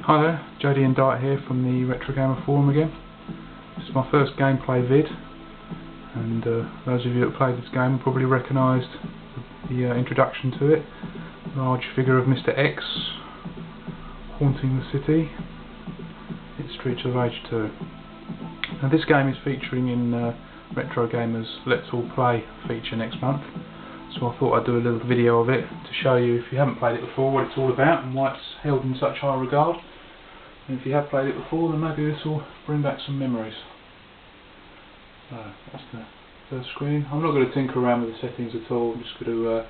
Hi there, JD and Dart here from the Retro Gamer Forum again. This is my first gameplay vid, and those of you that played this game probably recognised the introduction to it. Large figure of Mr. X haunting the city. It's Streets of Rage 2. Now this game is featuring in Retro Gamer's Let's All Play feature next month, so I thought I'd do a little video of it to show you, if you haven't played it before, what it's all about and why it's held in such high regard. And if you have played it before, then maybe this will bring back some memories. That's the first screen. I'm not going to tinker around with the settings at all. I'm just going to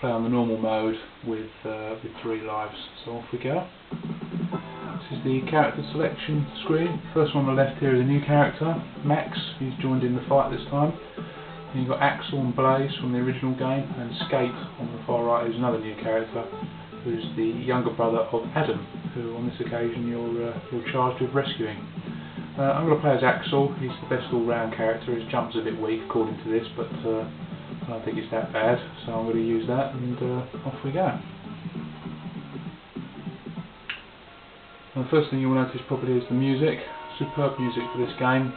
play on the normal mode with 3 lives. So off we go. This is the character selection screen. First one on the left here is a new character, Max. He's joined in the fight this time. And you've got Axel and Blaze from the original game, and Skate on the far right, who's another new character, who's the younger brother of Adam, who on this occasion you're charged with rescuing. I'm going to play as Axel. He's the best all-round character. His jump's a bit weak according to this, but I don't think it's that bad, so I'm going to use that, and off we go. And the first thing you'll notice probably is the music. Superb music for this game.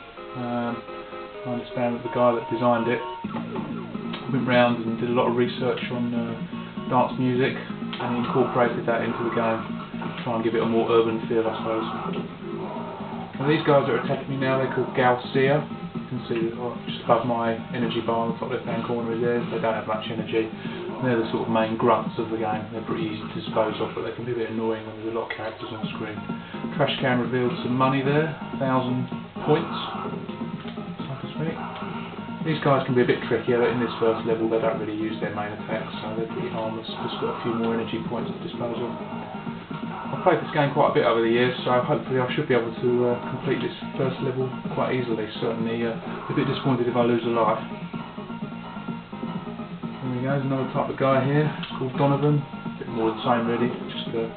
I understand that the guy that designed it went round and did a lot of research on dance music, and he incorporated that into the game, try and give it a more urban feel, I suppose. And these guys that are attacking me now, they're called Galcia. You can see just above my energy bar on the top left hand corner is theirs. They don't have much energy. And they're the sort of main grunts of the game. They're pretty easy to dispose of, but they can be a bit annoying when there's a lot of characters on screen. Trash can revealed some money there, 1,000 points. These guys can be a bit trickier. In this first level they don't really use their main attacks, so they're pretty harmless, just got a few more energy points to dispose of. I've played this game quite a bit over the years, so hopefully I should be able to complete this first level quite easily. Certainly a bit disappointed if I lose a life. There we go, there's another type of guy here, it's called Donovan. A bit more of the same really, just a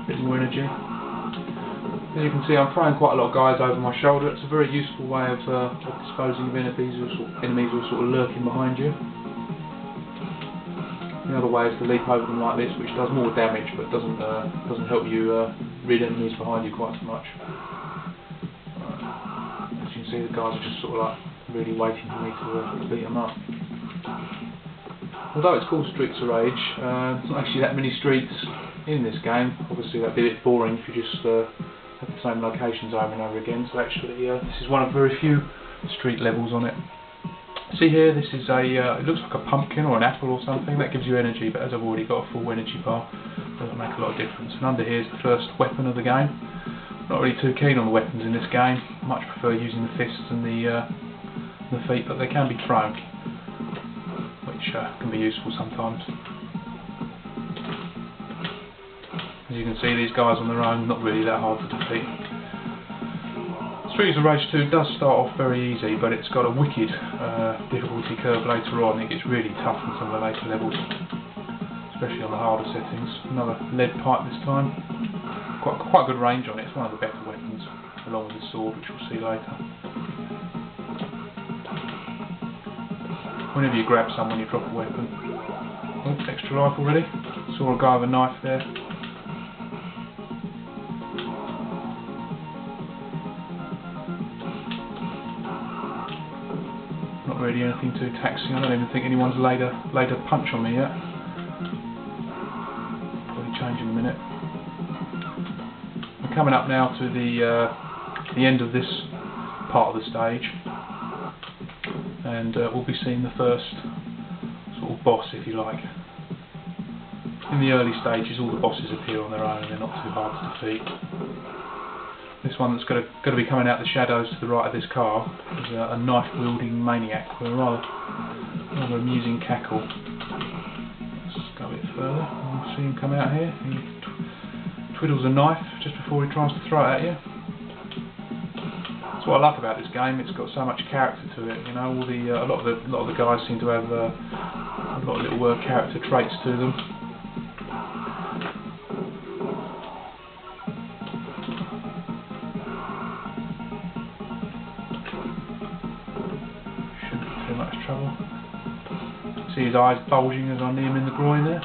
bit more energy. As you can see, I'm throwing quite a lot of guys over my shoulder. It's a very useful way of disposing of enemies who are sort of lurking behind you. The other way is to leap over them like this, which does more damage but doesn't help you rid enemies behind you quite so much. As you can see, the guys are just sort of like really waiting for me to beat them up. Although it's called Streets of Rage, there's not actually that many streets in this game. Obviously that'd be a bit boring if you just have the same locations over and over again, so actually this is one of very few street levels on it. See here, this is it looks like a pumpkin or an apple or something. That gives you energy, but as I've already got a full energy bar, it doesn't make a lot of difference. And under here is the first weapon of the game. Not really too keen on the weapons in this game, much prefer using the fists and the feet, but they can be thrown, which can be useful sometimes. As you can see, these guys on their own, not really that hard to defeat. Streets of Rage 2 does start off very easy, but it's got a wicked difficulty curve later on. It gets really tough in some of the later levels, especially on the harder settings. Another lead pipe this time. Quite good range on it. It's one of the better weapons, along with the sword, which we'll see later. Whenever you grab someone, you drop a weapon. Oh, extra life already. Saw a guy with a knife there. Not really anything too taxing. I don't even think anyone's laid a punch on me yet. Probably change in a minute. We're coming up now to the end of this part of the stage, and we'll be seeing the first sort of boss, if you like. In the early stages, all the bosses appear on their own and they're not too hard to defeat. This one that's going to be coming out the shadows to the right of this car is a knife-wielding maniac with a rather amusing cackle. Let's go a bit further. We'll see him come out here. He twiddles a knife just before he tries to throw it at you. That's what I like about this game. It's got so much character to it. You know, a lot of the guys seem to have a lot of little character traits to them. Trouble. See his eyes bulging as I knee him in the groin there.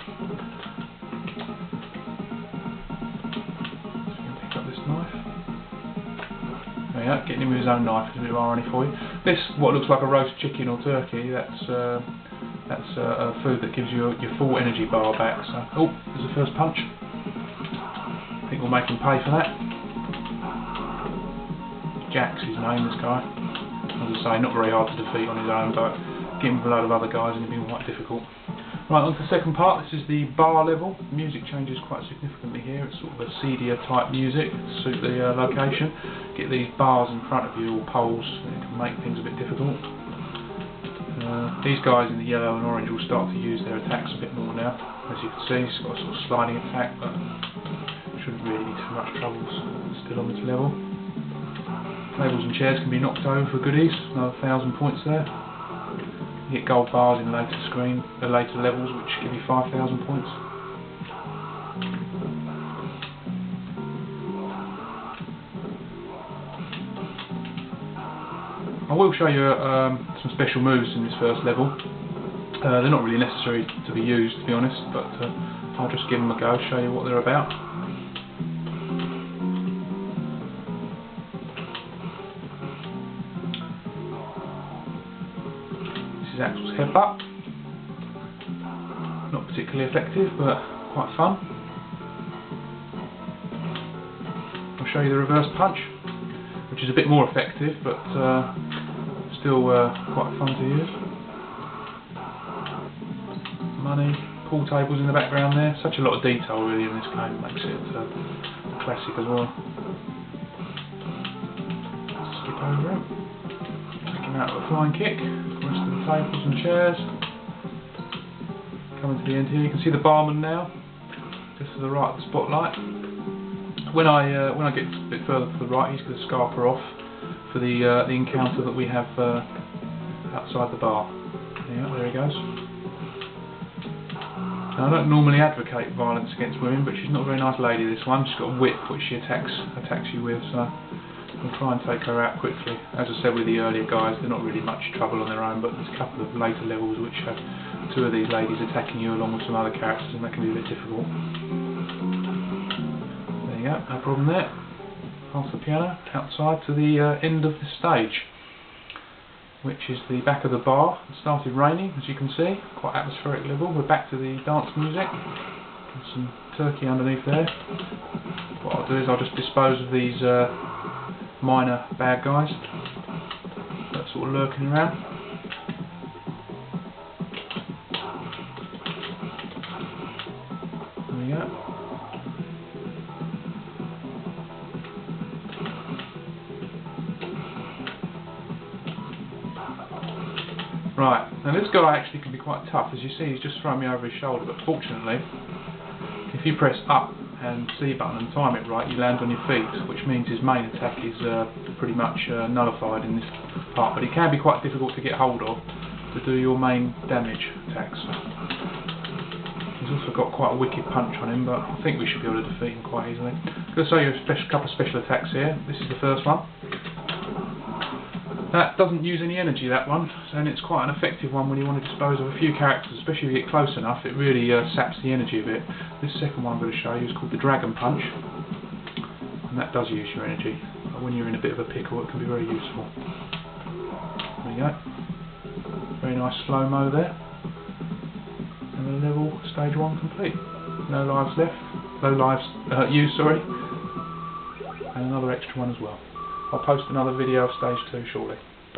go, getting him with his own knife is a bit of irony for you. This, what looks like a roast chicken or turkey, that's a food that gives you your full energy bar back. So, oh, there's the first punch. I think we'll make him pay for that. Jack's his name, this guy. As I say, not very hard to defeat on his own, but getting with a load of other guys and it'd be quite difficult. Right, on to the second part. This is the bar level. The music changes quite significantly here. It's sort of a seedier type music to suit the location. Get these bars in front of you, or poles, and it can make things a bit difficult. These guys in the yellow and orange will start to use their attacks a bit more now. As you can see, he's got a sort of sliding attack, but shouldn't really be too much trouble still on this level. Tables and chairs can be knocked over for goodies, another 1,000 points there. You get gold bars in later levels, which give you 5,000 points. I will show you some special moves in this first level. They're not really necessary to be used, to be honest, but I'll just give them a go, show you what they're about. Axel's headbutt. Not particularly effective, but quite fun. I'll show you the reverse punch, which is a bit more effective, but still quite fun to use. Money, pool tables in the background there. Such a lot of detail really in this game, makes it a classic as well. Skip over it. Take him out with a flying kick. Rest of the tables and chairs. Coming to the end here, you can see the barman now, just to the right of the spotlight. When I get a bit further to the right, he's going to scarper off for the encounter that we have outside the bar. Yeah, there he goes. Now, I don't normally advocate violence against women, but she's not a very nice lady, this one. She's got a whip which she attacks you with, so we'll try and take her out quickly. As I said with the earlier guys, they're not really much trouble on their own, but there's a couple of later levels which have two of these ladies attacking you along with some other characters, and that can be a bit difficult. There you go, no problem there. Past the piano, outside to the end of the stage, which is the back of the bar. It started raining, as you can see, quite atmospheric level. We're back to the dance music. There's some turkey underneath there. What I'll do is I'll just dispose of these minor bad guys that are sort of lurking around. There we go. Right, now this guy actually can be quite tough. As you see, he's just thrown me over his shoulder, but fortunately, if you press up and C button and time it right, you land on your feet, which means his main attack is pretty much nullified in this part, but it can be quite difficult to get hold of to do your main damage attacks. He's also got quite a wicked punch on him, but I think we should be able to defeat him quite easily. I'm going to show you a couple of special attacks here. This is the first one. That doesn't use any energy, that one, and it's quite an effective one when you want to dispose of a few characters, especially if you get close enough. It really saps the energy a bit. This second one I'm going to show you is called the Dragon Punch, and that does use your energy. But when you're in a bit of a pickle, it can be very useful. There you go. Very nice slow-mo there. And the level, stage 1 complete. No lives left. No lives used, sorry. And another extra one as well. I'll post another video of stage 2 shortly.